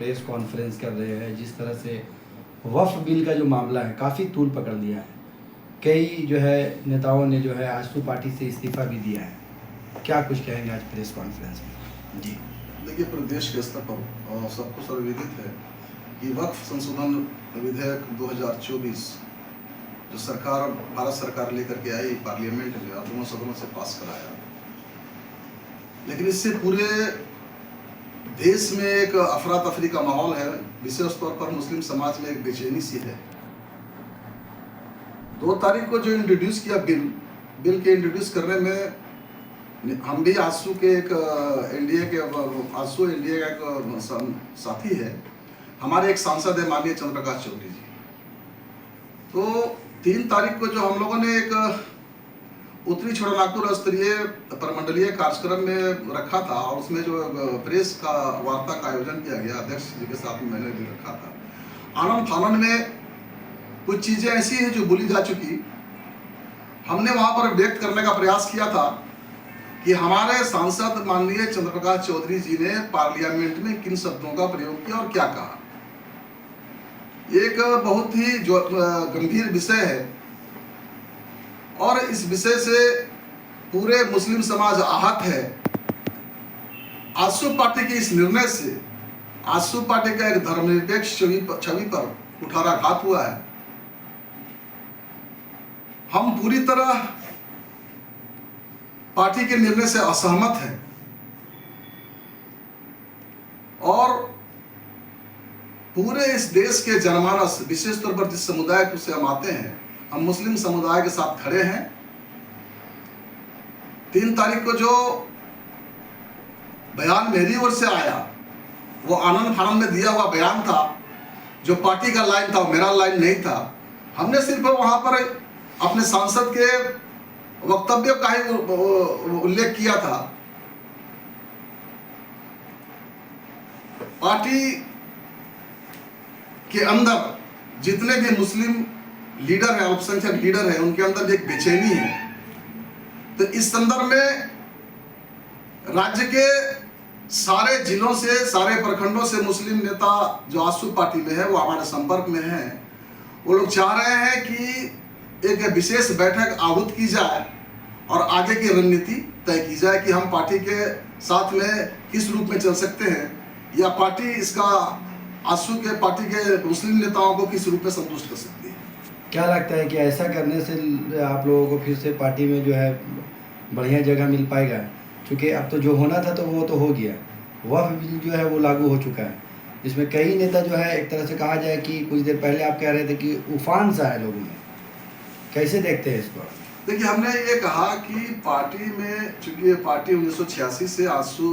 Press conference कर रहे हैं। जिस तरह से वक्फ बिल का जो मामला है काफ़ी तूल पकड़ लिया है। कई जो है नेताओं ने जो है आजसू पार्टी से इस्तीफा भी दिया है। क्या कुछ कहेंगे आज प्रेस कॉन्फ्रेंस में? जी देखिए, प्रदेश के स्तर पर सबको सर्वविदित है कि वक्फ संशोधन विधेयक 2024 जो सरकार भारत सरकार लेकर के आई पार्लियामेंट में और दोनों सदनों से पास कराया, लेकिन इससे पूरे देश में एक अफरा तफरी का माहौल है। विशेष तौर पर मुस्लिम समाज में एक बेचैनी सी है। 2 तारीख को जो इंट्रोड्यूस किया बिल के इंट्रोड्यूस करने में हम भी आजसू के एक एनडीए के एक साथी है, हमारे एक सांसद है माननीय चंद्रप्रकाश चौधरी जी। तो 3 तारीख को जो हम लोगों ने एक उत्तरी छोटानागपुर स्तरीय प्रमंडलीय कार्यक्रम में रखा था और उसमें जो प्रेस का वार्ता का आयोजन किया गया, अध्यक्ष जी के साथ में मैंने भी रखा था। आनंद फानन में कुछ चीज़ें ऐसी हैं जो बोली जा चुकी। हमने वहाँ पर व्यक्त करने का प्रयास किया था कि हमारे सांसद माननीय चंद्रप्रकाश चौधरी जी ने पार्लियामेंट में किन शब्दों का प्रयोग किया और क्या कहा। एक बहुत ही जो गंभीर विषय है और इस विषय से पूरे मुस्लिम समाज आहत है। आजसू पार्टी के इस निर्णय से आजसू पार्टी का एक धर्मनिरपेक्ष छवि पर कुठाराघात हुआ है। हम पूरी तरह पार्टी के निर्णय से असहमत हैं और पूरे इस देश के जनमानस, विशेष तौर पर जिस समुदाय से हम आते हैं, हम मुस्लिम समुदाय के साथ खड़े हैं। 3 तारीख को जो बयान मेरी ओर से आया वो आनंद फानन में दिया हुआ बयान था। जो पार्टी का लाइन था मेरा लाइन नहीं था। हमने सिर्फ वहां पर अपने सांसद के वक्तव्य का ही उल्लेख किया था। पार्टी के अंदर जितने भी मुस्लिम लीडर है, अल्पसंख्यक लीडर है, उनके अंदर एक बेचैनी है। तो इस संदर्भ में राज्य के सारे जिलों से, सारे प्रखंडों से मुस्लिम नेता जो आजसू पार्टी में है वो हमारे संपर्क में हैं। वो लोग चाह रहे हैं कि एक विशेष बैठक आहूत की जाए और आगे की रणनीति तय की जाए कि हम पार्टी के साथ में किस रूप में चल सकते हैं या पार्टी इसका आजसू के पार्टी के मुस्लिम नेताओं को किस रूप में संतुष्ट कर सकती है। क्या लगता है कि ऐसा करने से आप लोगों को फिर से पार्टी में जो है बढ़िया जगह मिल पाएगा? क्योंकि अब तो जो होना था तो वो तो हो गया। वक्फ बिल जो है वो लागू हो चुका है। इसमें कई नेता जो है एक तरह से कहा जाए कि कुछ देर पहले आप कह रहे थे कि उफान सा है लोगों में। कैसे देखते हैं इसको? देखिए, हमने ये कहा कि पार्टी में, चूंकि ये पार्टी 1986 से आजसू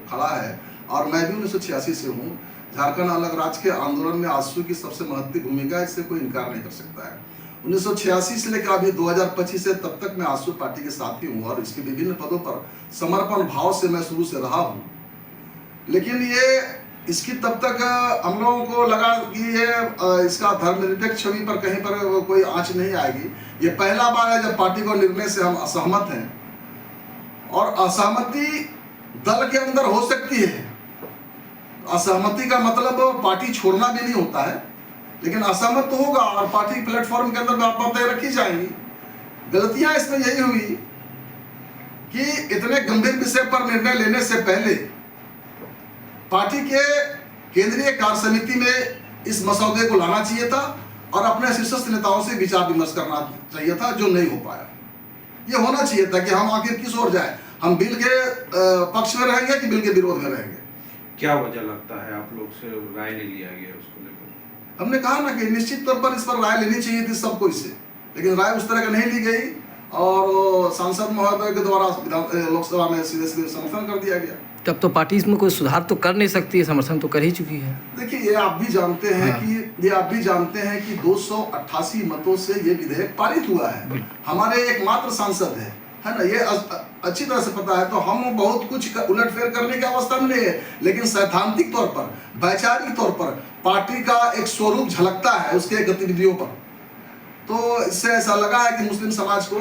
खड़ा है और मैं भी 1986 से हूँ। झारखंड अलग राज्य के आंदोलन में आजसू की सबसे महत्वपूर्ण भूमिका है, इससे कोई इनकार नहीं कर सकता है। 1986 से लेकर अभी 2025 से तब तक मैं आजसू पार्टी के साथ ही हूँ और इसके विभिन्न पदों पर समर्पण भाव से मैं शुरू से रहा हूँ। लेकिन ये इसकी तब तक हम लोगों को लगा कि ये इसका धर्मनिरपेक्ष छवि पर कहीं पर कोई आंच नहीं आएगी। ये पहला बार है जब पार्टी को निर्णय से हम असहमत हैं और असहमति दल के अंदर हो सकती है। असहमति का मतलब पार्टी छोड़ना भी नहीं होता है, लेकिन असहमत तो होगा और पार्टी प्लेटफॉर्म के अंदर बातें रखी जाएंगी। गलतियां इसमें यही हुई कि इतने गंभीर विषय पर निर्णय लेने से पहले पार्टी के केंद्रीय कार्य समिति में इस मसौदे को लाना चाहिए था और अपने शीर्षस्थ नेताओं से विचार विमर्श करना चाहिए था, जो नहीं हो पाया। ये होना चाहिए था कि हम आखिर किस ओर जाए, हम बिल के पक्ष में रहेंगे कि बिल के विरोध में रहेंगे। क्या वजह लगता है आप लोग से राय नहीं लिया गया उसको लेकर? हमने कहा ना कि निश्चित तौर पर इस पर राय लेनी चाहिए थी सबको इससे, लेकिन राय उस तरह का नहीं ली गई और सांसद महोदय के द्वारा लोकसभा में सीधे सीधे समर्थन कर दिया गया। तब तो पार्टी इसमें कोई सुधार तो कर नहीं सकती है, समर्थन तो कर ही चुकी है। देखिए, ये आप भी जानते हैं कि 288 मतों से ये विधेयक पारित हुआ है। हमारे एकमात्र सांसद है ना, ये अच्छी तरह से पता है। तो हम बहुत कुछ उलटफेर करने की अवस्था में नहीं है, लेकिन सैद्धांतिक तौर पर, वैचारिक तौर पर पार्टी का एक स्वरूप झलकता है उसके गतिविधियों पर। तो इससे ऐसा लगा है कि मुस्लिम समाज को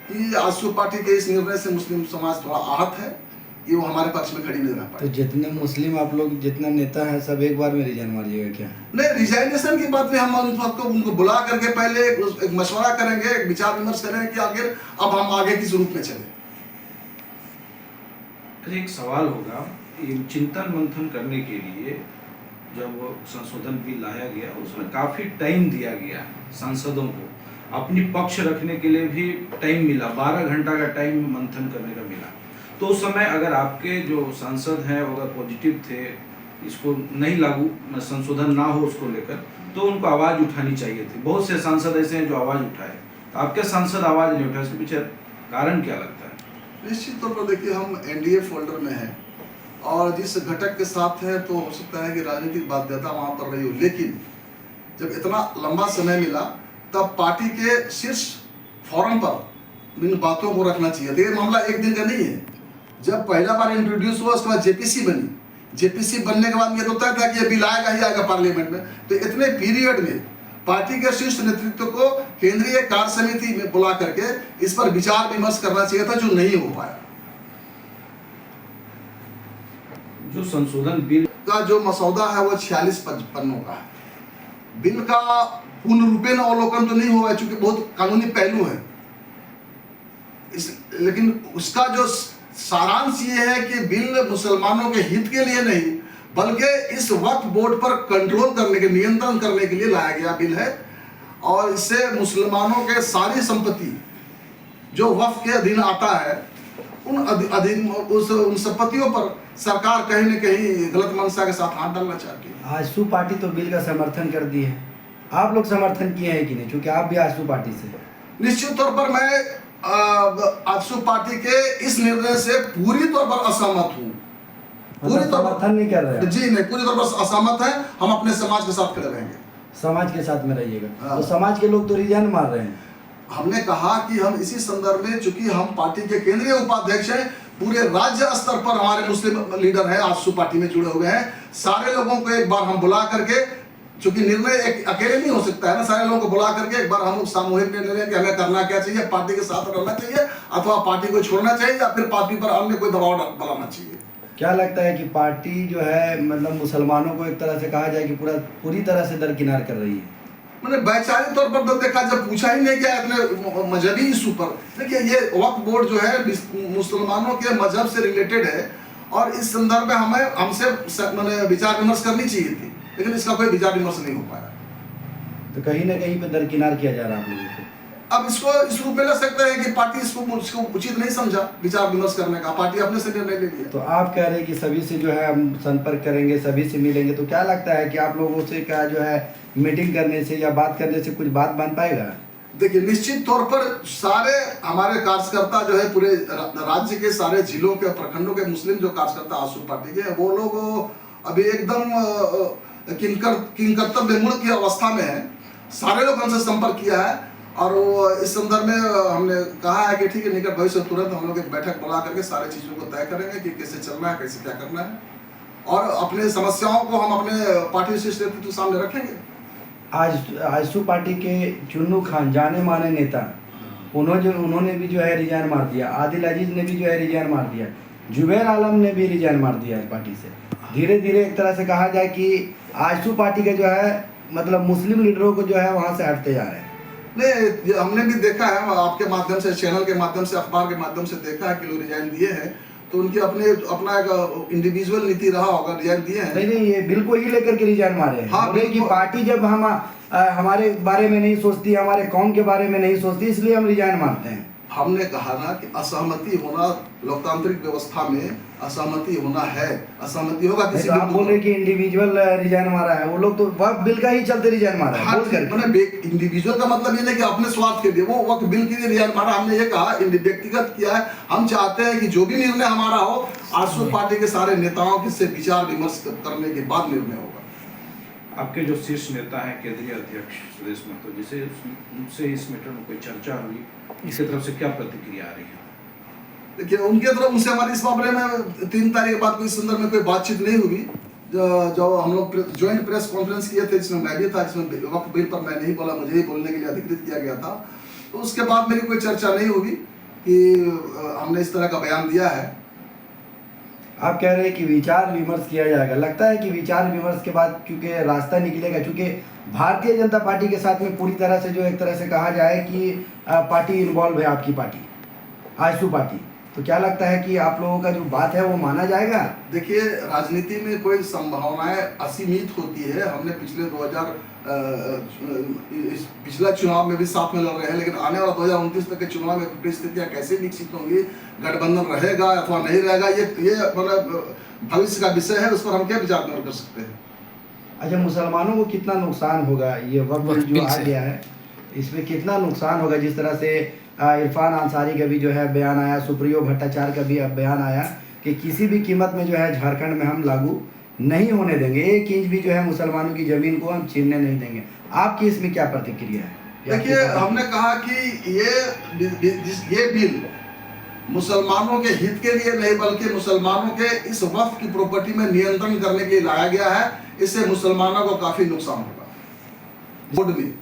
कि आजसू पार्टी के इस निर्णय से मुस्लिम समाज थोड़ा आहत है ये वो हमारे पक्ष में खड़ी नहीं रह तो पाई। जितने मुस्लिम आप लोग जितना नेता है सब एक बार में रिजाइन मारिएगा क्या? नहीं, रिजाइनेशन की बात में हम उनको बुला करके पहले एक मशवरा करेंगे, एक विचार विमर्श करेंगे कि आखिर अब हम आगे किस रूप में चले। अच्छा, एक सवाल होगा, ये चिंतन मंथन करने के लिए जब संशोधन बिल लाया गया उसमें काफ़ी टाइम दिया गया सांसदों को, अपनी पक्ष रखने के लिए भी टाइम मिला, 12 घंटा का टाइम मंथन करने का मिला। तो उस समय अगर आपके जो सांसद हैं वो अगर पॉजिटिव थे, इसको नहीं लागू संशोधन ना हो उसको लेकर, तो उनको आवाज़ उठानी चाहिए थी। बहुत से सांसद ऐसे हैं जो आवाज़ उठाए, तो आपके सांसद आवाज़ नहीं उठाए, इसके पीछे कारण क्या लगता है? निश्चित तौर पर देखिए, हम एनडीए फोल्डर में हैं और जिस घटक के साथ हैं तो हो सकता है कि राजनीतिक बाध्यता वहाँ पर रही हो, लेकिन जब इतना लंबा समय मिला तब पार्टी के शीर्ष फोरम पर इन बातों को रखना चाहिए। तो ये मामला एक दिन का नहीं है। जब पहला बार इंट्रोड्यूस हुआ उसके बाद जेपीसी बनी, जेपीसी बनने के बाद ये तो तय था कि ये बिल आएगा ही आएगा पार्लियामेंट में। तो इतने पीरियड में पार्टी के शीर्ष नेतृत्व को केंद्रीय कार्य समिति में बुला करके इस पर विचार विमर्श करना चाहिए था, जो नहीं हो पाया। जो संशोधन बिल का जो मसौदा है वो 46 पन्नों का है। बिल का पूर्ण रूपेण अवलोकन तो नहीं हुआ है चूंकि बहुत कानूनी पहलू है, लेकिन उसका जो सारांश ये है कि बिल मुसलमानों के हित के लिए नहीं बल्कि इस वक्फ बोर्ड पर कंट्रोल करने के, नियंत्रण करने के लिए लाया गया बिल है। और इससे मुसलमानों के सारी संपत्ति जो वक्फ के अधीन आता है उन संपत्तियों पर सरकार कहीं न कहीं गलत मंशा के साथ हाथ डालना चाहती है। आजसू पार्टी तो बिल का समर्थन कर दी है, आप लोग समर्थन किए हैं कि नहीं? क्योंकि आप भी आजसू पार्टी से। निश्चित तौर पर मैं आजसू पार्टी के इस निर्णय से पूरी तौर पर असहमत हूँ। पूरी तौर पर समर्थन नहीं कर रहे हैं? जी नहीं, पूरी तौर पर असहमत है। हम अपने समाज के साथ खड़े रहेंगे। समाज के साथ में रहिएगा। हाँ। तो समाज के लोग तो रिजाइन मार रहे हैं। हमने कहा कि हम इसी संदर्भ में, चूंकि हम पार्टी के केंद्रीय उपाध्यक्ष हैं, पूरे राज्य स्तर पर हमारे मुस्लिम लीडर हैं, आजसू पार्टी में जुड़े हुए हैं, सारे लोगों को एक बार हम बुला करके, चूंकि निर्णय एक अकेले नहीं हो सकता है ना, सारे लोगों को बुला करके एक बार हम सामूहिक निर्णय लें कि हमें करना क्या चाहिए, पार्टी के साथ रहना चाहिए अथवा पार्टी को छोड़ना चाहिए या फिर पार्टी पर अन्य कोई दबाव बनाना चाहिए। क्या लगता है कि पार्टी जो है मतलब मुसलमानों को एक तरह से कहा जाए कि पूरी तरह से दरकिनार कर रही है? मैंने वैचारिक तौर पर तो देखा, जब पूछा ही नहीं गया इतने मजहबी इशू पर। देखिए, ये वक्फ बोर्ड जो है मुसलमानों के मजहब से रिलेटेड है और इस संदर्भ में हमें हमसे मैंने विचार विमर्श करनी चाहिए थी, लेकिन इसका कोई विचार विमर्श नहीं हो पाया। तो कहीं ना कहीं पे दरकिनार किया जा रहा है आप लोगों को। अब इसको इस रूप में ले सकते हैं कि पार्टी इसको उचित नहीं समझा विचार विमर्श करने का, पार्टी अपने से निर्णय ले लिया। तो आप कह रहे हैं कि सभी से जो है हम संपर्क करेंगे, सभी से मिलेंगे, तो क्या लगता है कि आप लोगों से क्या जो है मीटिंग करने से या बात करने से कुछ बात बन पाएगा? देखिए, निश्चित तौर पर सारे हमारे कार्यकर्ता जो है पूरे राज्य के सारे जिलों के प्रखंडों के मुस्लिम जो कार्यकर्ता आजसू पार्टी के, वो लोग अभी एकदम किंकर्तव्य मूल की अवस्था में है। सारे लोग हमसे संपर्क किया है और वो इस संदर्भ में हमने कहा है कि ठीक है, निकट भविष्य तुरंत हम लोग एक बैठक बुला करके सारे चीज़ों को तय करेंगे कि कैसे चलना है, कैसे क्या करना है, और अपने समस्याओं को हम अपने पार्टी शीर्ष नेतृत्व सामने रखेंगे। आज आजसू पार्टी के चुन्नू खान, जाने माने नेता, उन्होंने भी जो है रिजाइन मार दिया। आदिल अजीज ने भी जो है रिजाइन मार दिया। जुबैर आलम ने भी रिजाइन मार दिया है पार्टी से। धीरे धीरे एक तरह से कहा जाए कि आजसू पार्टी के जो है मतलब मुस्लिम लीडरों को जो है वहाँ से हटते जा रहे हैं। नहीं, हमने भी देखा है, आपके माध्यम से, चैनल के माध्यम से, अखबार के माध्यम से देखा है कि लोग रिजाइन दिए हैं, तो उनकी अपना एक इंडिविजुअल नीति रहा होगा, रिजाइन दिए हैं। नहीं, ये बिल को ही लेकर के रिजाइन मारे हैं। हाँ, बोले कि पार्टी जब हमारे बारे में नहीं सोचती, हमारे कौम के बारे में नहीं सोचती, इसलिए हम रिजाइन मारते हैं। हमने कहा ना कि असहमति होना लोकतांत्रिक व्यवस्था में असहमति होना है, असहमति होगा किसी तो आप बोल रहे कि इंडिविजुअल रिजाइन मारा है, वो लोग तो वक्त बिल का ही चलते रिजाइन मारा है। इंडिविजुअल का मतलब ये नहीं कि अपने स्वार्थ के लिए, वो वक्त बिल के लिए रिजाइन मारा। हमने ये कहा व्यक्तिगत किया है। हम चाहते हैं कि जो भी निर्णय हमारा हो, आजसू पार्टी के सारे नेताओं के से विचार विमर्श करने के बाद निर्णय होगा। आपके जो शीर्ष नेता हैं, केंद्रीय अध्यक्ष सुदेश महतो, जिसे उनसे इस मैटर में कोई चर्चा हुई, इसकी तरफ से क्या प्रतिक्रिया आ रही है? देखिए, उनके तरफ उनसे हमारी इस मामले में 3 तारीख के बाद कोई संदर्भ में कोई बातचीत नहीं हुई। जो हम लोग ज्वाइंट प्रेस कॉन्फ्रेंस किए थे, जिसमें मैं भी था, जिसमें वक्त बिल पर मैं नहीं बोला, मुझे ही बोलने के लिए अधिकृत किया गया था, तो उसके बाद मेरी कोई चर्चा नहीं हुई कि हमने इस तरह का बयान दिया है। आप कह रहे हैं कि विचार विमर्श किया जाएगा, लगता है कि विचार विमर्श के बाद चूंकि रास्ता निकलेगा, चूंकि भारतीय जनता पार्टी के साथ में पूरी तरह से जो एक तरह से कहा जाए कि पार्टी इन्वॉल्व है, आपकी पार्टी आजसू पार्टी, तो क्या लगता है कि आप लोगों का जो बात है वो माना जाएगा? देखिए, राजनीति में कोई संभावनाएं असीमित होती है। हमने पिछले 2000 पिछला चुनाव में भी साथ में लड़ रहे हैं, लेकिन आने वाला 2029 तक के चुनाव में परिस्थितियां कैसे विकसित होंगी, गठबंधन रहेगा अथवा नहीं रहेगा, ये मतलब भविष्य का विषय है, उस पर हम क्या विचार कर सकते हैं। अच्छा, मुसलमानों को कितना नुकसान होगा ये वक्त जो आ गया है, इसमें कितना नुकसान होगा? जिस तरह से इरफान अंसारी का भी जो है बयान आया, सुप्रियो भट्टाचार्य का भी बयान आया कि किसी भी कीमत में जो है झारखंड में हम लागू नहीं होने देंगे, 1 इंच भी जो है मुसलमानों की जमीन को हम छीनने नहीं देंगे। आपकी इसमें क्या प्रतिक्रिया है? देखिए, हमने कहा कि ये बिल मुसलमानों के हित के लिए नहीं, बल्कि मुसलमानों के इस वक्फ की प्रॉपर्टी में नियंत्रण करने के लिए लाया गया है। इससे मुसलमानों को काफी नुकसान होगा। बोर्ड में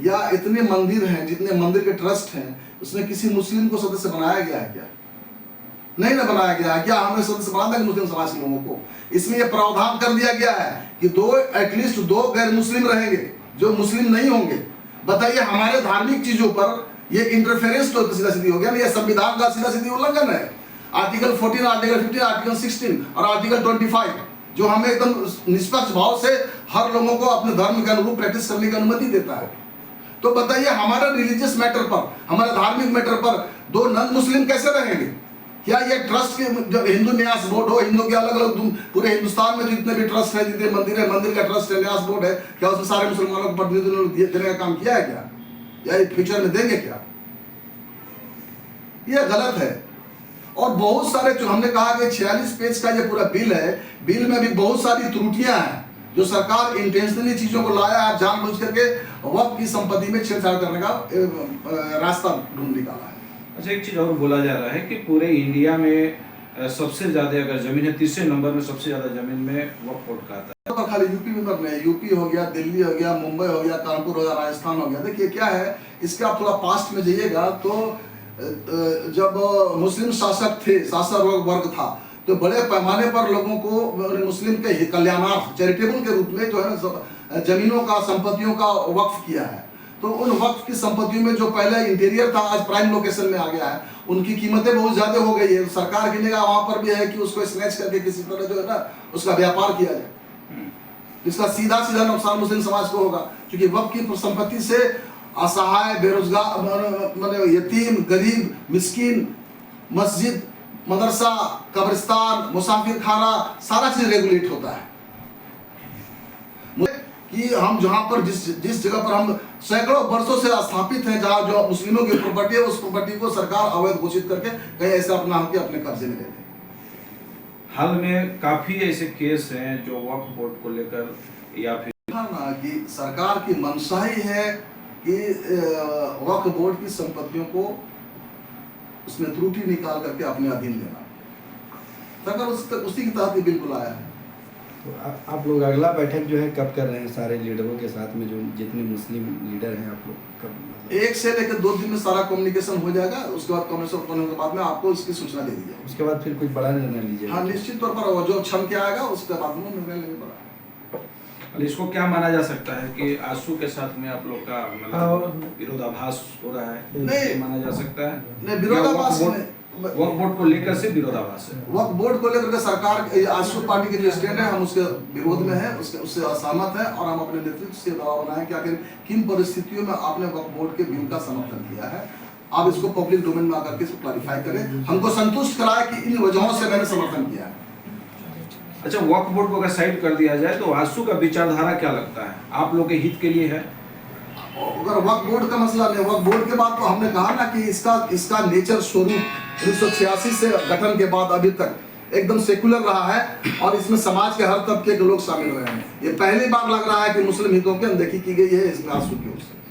या इतने मंदिर हैं, जितने मंदिर के ट्रस्ट हैं, उसमें किसी मुस्लिम को सदस्य बनाया गया है क्या? नहीं ना बनाया गया है। क्या हमने सदस्य बना दिया मुस्लिम समाज के लोगों को? इसमें यह प्रावधान कर दिया गया है कि एटलीस्ट 2 गैर मुस्लिम रहेंगे जो मुस्लिम नहीं होंगे। बताइए, हमारे धार्मिक चीजों पर ये इंटरफेरेंस तो सीधा सीधी हो गया ना, ये संविधान का सीधा सीधी उल्लंघन है। आर्टिकल 14, आर्टिकल 15, आर्टिकल 16 और आर्टिकल 25 जो हमें एकदम निष्पक्ष भाव से हर लोगों को अपने धर्म के अनुरूप प्रैक्टिस करने की अनुमति देता है। तो बताइए, हमारे रिलीजियस मैटर पर, हमारे धार्मिक मैटर पर 2 नॉन मुस्लिम कैसे रहेंगे? क्या ये ट्रस्ट के जो हिंदू न्यास बोर्ड हो, हिंदू के अलग अलग पूरे हिंदुस्तान में जितने भी ट्रस्ट है, जितने मंदिर है, मंदिर का ट्रस्ट है, न्यास बोर्ड है, क्या उसमें सारे मुसलमानों को प्रतिनिधित्व देने का काम किया है क्या? या फ्यूचर में देंगे क्या? ये गलत है। और बहुत सारे, जो हमने कहा कि 46 पेज का ये पूरा बिल है, बिल में भी बहुत सारी त्रुटियां हैं जो सरकार इंटेंशनली चीजों को लाया है, जानबूझ करके वक्त की संपत्ति में छेड़छाड़ करने का रास्ता ढूंढ निकाला है। अच्छा, एक चीज और बोला जा रहा है कि पूरे इंडिया में सबसे ज्यादा अगर जमीन है, 3रे नंबर में सबसे ज्यादा जमीन में वक्फ बोर्ड का आता है। तो खाली यूपी में मत नहीं, यूपी हो गया, दिल्ली हो गया, मुंबई हो गया, कानपुर हो गया, राजस्थान हो गया। देखिए क्या है, इसके आप थोड़ा पास्ट में जाइएगा तो जब मुस्लिम शासक थे, शासक वर्ग था, तो बड़े पैमाने पर लोगों को मुस्लिम के कल्याणार्थ चैरिटेबल के रूप में जो है ना जमीनों का, संपत्तियों का वक्फ किया है। तो उन वक्फ की संपत्तियों में जो पहले इंटीरियर था, आज प्राइम लोकेशन में आ गया है, उनकी कीमतें बहुत ज्यादा हो गई है। सरकार की निगाह वहां पर भी है कि उसको स्नैच करके किसी तरह जो है ना उसका व्यापार किया जाए। इसका सीधा सीधा नुकसान मुस्लिम समाज को होगा, क्योंकि वक्फ की संपत्ति से असहाय, बेरोजगार, यतीम, गरीब, मिस्किन, मस्जिद, मदरसा, कब्रिस्तान, मुसाफिर खाना, सारा चीज रेगुलेट होता है। कि हम जहां पर जिस जगह पर हम सैकड़ों वर्षों से स्थापित हैं, जहां जो मुस्लिमों की प्रॉपर्टी है, उस प्रॉपर्टी को सरकार अवैध घोषित करके कहीं ऐसा अपना होकर अपने कब्जे में ले ले। हाल में काफी ऐसे केस हैं जो वक्फ बोर्ड को लेकर या फिर ना कि सरकार की मंशा ही है कि वक्फ बोर्ड की संपत्तियों को उसमें त्रुटि निकाल करके अपने अधीन लेना। सरकार उसी के तहत ही बिल्कुल आया है। तो आप लोग अगला बैठक जो है कब कर रहे हैं सारे लीडरों के साथ में, जो जितने मुस्लिम लीडर हैं आप लोग कब? मतलब 1 से लेकर 2 दिन में सारा कम्युनिकेशन हो जाएगा। उसके बाद कम्युनिकेशन होने के बाद में आपको इसकी सूचना दे दी जाएगी। उसके बाद फिर कुछ बड़ा निर्णय लीजिएगा? हाँ, निश्चित तौर पर जो क्षण के आएगा उसके बाद में निर्णय लेने पड़ा। इसको क्या माना जा सकता है कि आंसू के साथ में आप लोग का मतलब विरोधाभास हो रहा है? नहीं माना जा सकता है? नहीं, विरोधाभास वक्फ बोर्ड को लेकर से विरोधाभास है। वक्फ बोर्ड को लेकर के सरकार, आजसू पार्टी के जो स्टैंड है, हम उसके विरोध में है, उससे असहमत है और हम अपने नेतृत्व से दबाव बनाए कि आखिर किन परिस्थितियों में आपने वक्फ बोर्ड के बिल का समर्थन किया है। आप इसको पब्लिक डोमेन में आकर के इसको क्लैरिफाई करें, हमको संतुष्ट कराए कि इन वजहों से मैंने समर्थन किया है। अच्छा, वक्फ बोर्ड को अगर साइड कर दिया जाए तो आंसू का विचारधारा क्या लगता है, आप लोग के हित के लिए है? अगर वक्फ बोर्ड का मसला नहीं, वक्फ बोर्ड के बाद तो हमने कहा ना कि इसका नेचर स्वरूप 1986 से गठन के बाद अभी तक एकदम सेकुलर रहा है और इसमें समाज के हर तबके के लोग शामिल हुए हैं। ये पहली बार लग रहा है कि मुस्लिम हितों की अनदेखी की गई है इसमें आंसू की ओर से।